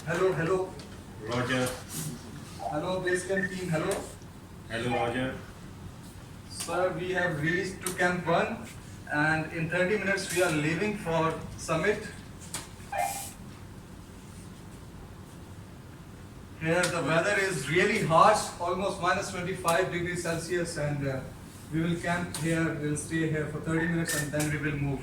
Hello, hello. Roger. Hello, base camp team. Hello. Hello, Roger. Sir, we have reached to Camp 1 and in 30 minutes we are leaving for summit. Here the weather is really harsh, almost minus 25 degrees Celsius, and we will camp here, we will stay here for 30 minutes and then we will move.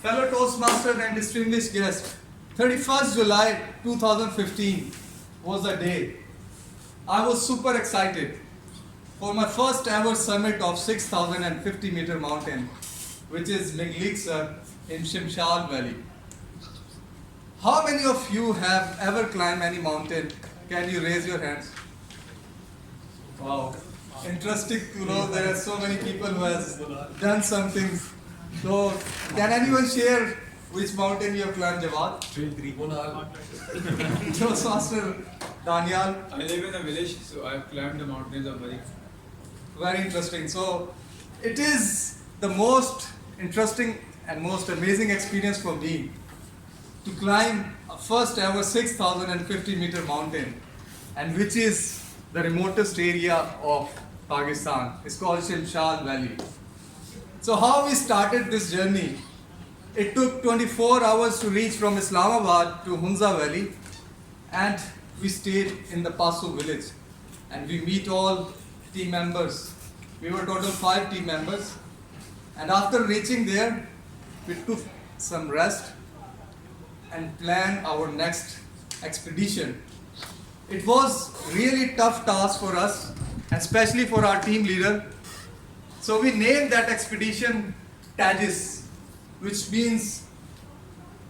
Fellow Toastmaster and distinguished guest, 31st July 2015 was the day. I was super excited for my first ever summit of 6,050 meter mountain, which is Minglik in Shimshal Valley. How many of you have ever climbed any mountain? Can you raise your hands? Wow, interesting to know there are so many people who has done something. So, can anyone share which mountain you have climbed, Jawad? Toastmaster Daniel. I live in a village, so I've climbed the mountains of Bari. Very interesting. So, it is the most interesting and most amazing experience for me to climb a first ever 6,050 meter mountain, and which is the remotest area of Pakistan. It's called Shimshal Valley. So how we started this journey? It took 24 hours to reach from Islamabad to Hunza Valley, and we stayed in the Pasu village, and we meet all team members. We were total 5 team members, and after reaching there, we took some rest and planned our next expedition. It was really tough task for us, especially for our team leader. So we named that expedition Tajis, which means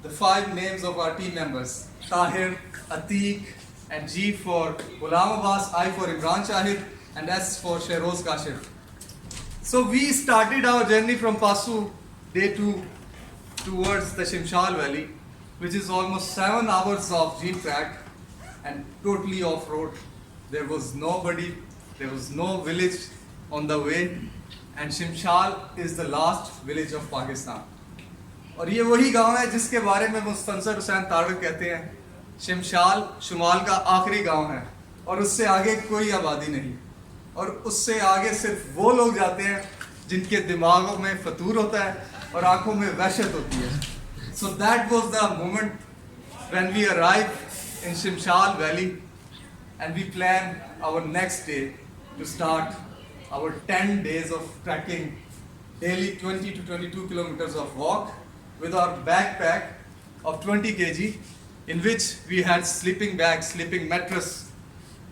the 5 names of our team members: Tahir, Atiq, and G for Ghulam Abbas, I for Imran Shahid, and S for Shehroz Kashif. So we started our journey from Pasu, day 2, towards the Shimshal Valley, which is almost 7 hours of jeep track and totally off-road. There was nobody, there was no village on the way, and Shimshal is the last village of Pakistan. और ये वही गांव है जिसके बारे में मुस्तंसर हुसैन तारड़ कहते हैं, शिमशाल शुमाल का आखिरी गांव है और उससे आगे कोई आबादी नहीं, और उससे आगे सिर्फ वो लोग जाते हैं जिनके दिमागों में फतूर होता है और आंखों में वहशत होती है. So that was the moment when we arrived in Shimshal Valley, and we planned our next day to start our 10 days of trekking, daily 20 to 22 kilometers of walk with our backpack of 20 kg, in which we had sleeping bags, sleeping mattress,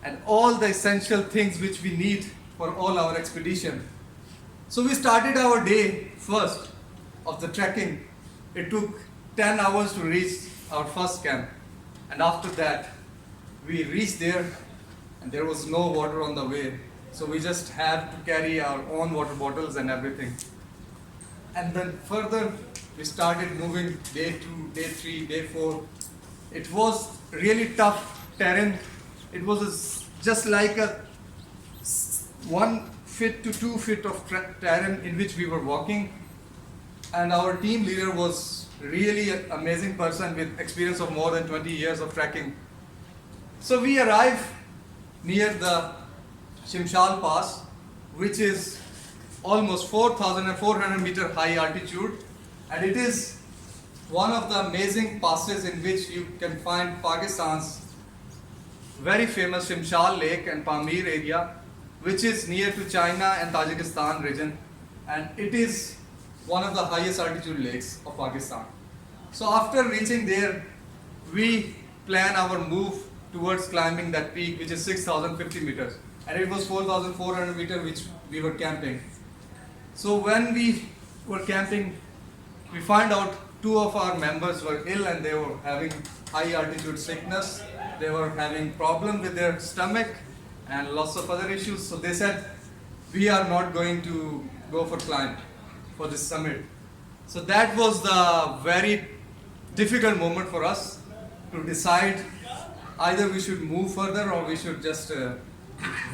and all the essential things which we need for all our expedition. So we started our day first of the trekking. It took 10 hours to reach our first camp, and after that we reached there and there was no water on the way. So we just had to carry our own water bottles and everything. And then further we started moving day 2, day 3, day 4. It was really tough terrain. It was just like a 1 feet to 2 feet of terrain in which we were walking. And our team leader was really an amazing person with experience of more than 20 years of trekking. So we arrived near the Shimshal Pass, which is almost 4,400 meter high altitude, and it is one of the amazing passes in which you can find Pakistan's very famous Shimshal Lake and Pamir area, which is near to China and Tajikistan region, and it is one of the highest altitude lakes of Pakistan. So after reaching there, we plan our move towards climbing that peak, which is 6,050 meters. And it was 4,400 meters which we were camping. So when we were camping, we find out 2 of our members were ill and they were having high altitude sickness. They were having problem with their stomach and lots of other issues. So they said, we are not going to go for climb for this summit. So that was the very difficult moment for us to decide either we should move further or we should just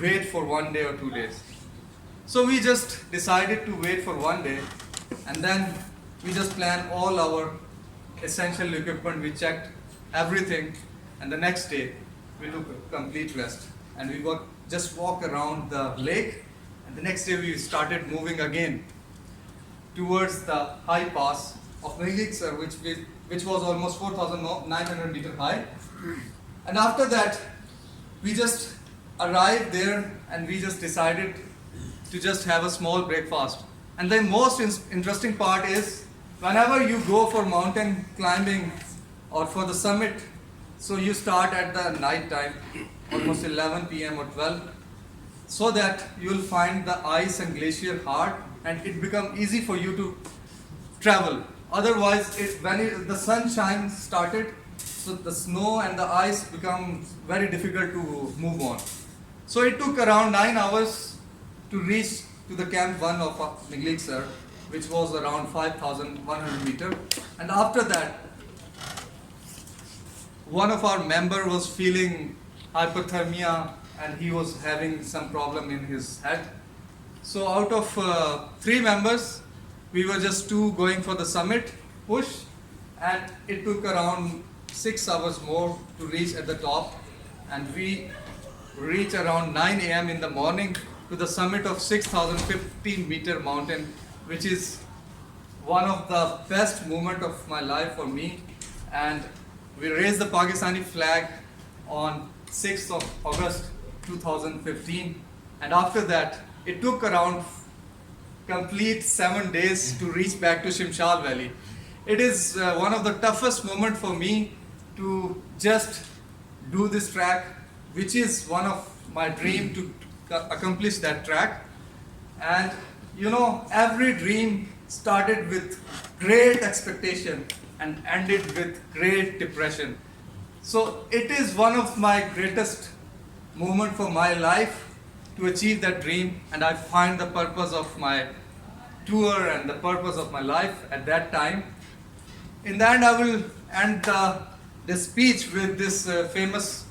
wait for 1 day or 2 days. So we just decided to wait for 1 day, and then we just planned all our essential equipment. We checked everything, and the next day we took a complete rest, and we just walk around the lake, and the next day we started moving again towards the high pass of Miglik, which was almost 4,900 meter high. And after that, we just arrived there, and we just decided to just have a small breakfast. And the most interesting part is, whenever you go for mountain climbing or for the summit, so you start at the night time, almost 11 p.m. or 12, so that you will find the ice and glacier hard, and it becomes easy for you to travel. Otherwise, when the sunshine started, so the snow and the ice become very difficult to move on. So it took around 9 hours to reach to the camp 1 of Miglik, which was around 5,100 meter. And after that, one of our member was feeling hypothermia, and he was having some problem in his head. So out of 3 members, we were just 2 going for the summit push, and it took around 6 hours more to reach at the top, and we reached around 9 a.m. in the morning to the summit of 6,015 meter mountain, which is one of the best moment of my life for me. And we raised the Pakistani flag on 6th of August 2015, and after that it took around complete 7 days to reach back to Shimshal Valley. It is one of the toughest moment for me to just do this track, which is one of my dream to accomplish that track. And you know, every dream started with great expectation and ended with great depression. So it is one of my greatest moment for my life to achieve that dream, and I find the purpose of my tour and the purpose of my life at that time. In the end, I will end the speech with this famous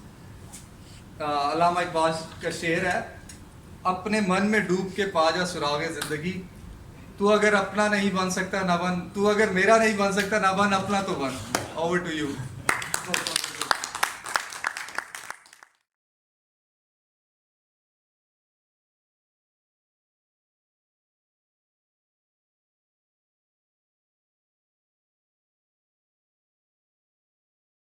अल्लामा इकबाल का शेर है, अपने मन में डूब के पा जा सुरागे जिंदगी, तू अगर अपना नहीं बन सकता ना बन, तू अगर मेरा नहीं बन सकता ना बन, अपना तो बन. Over to you.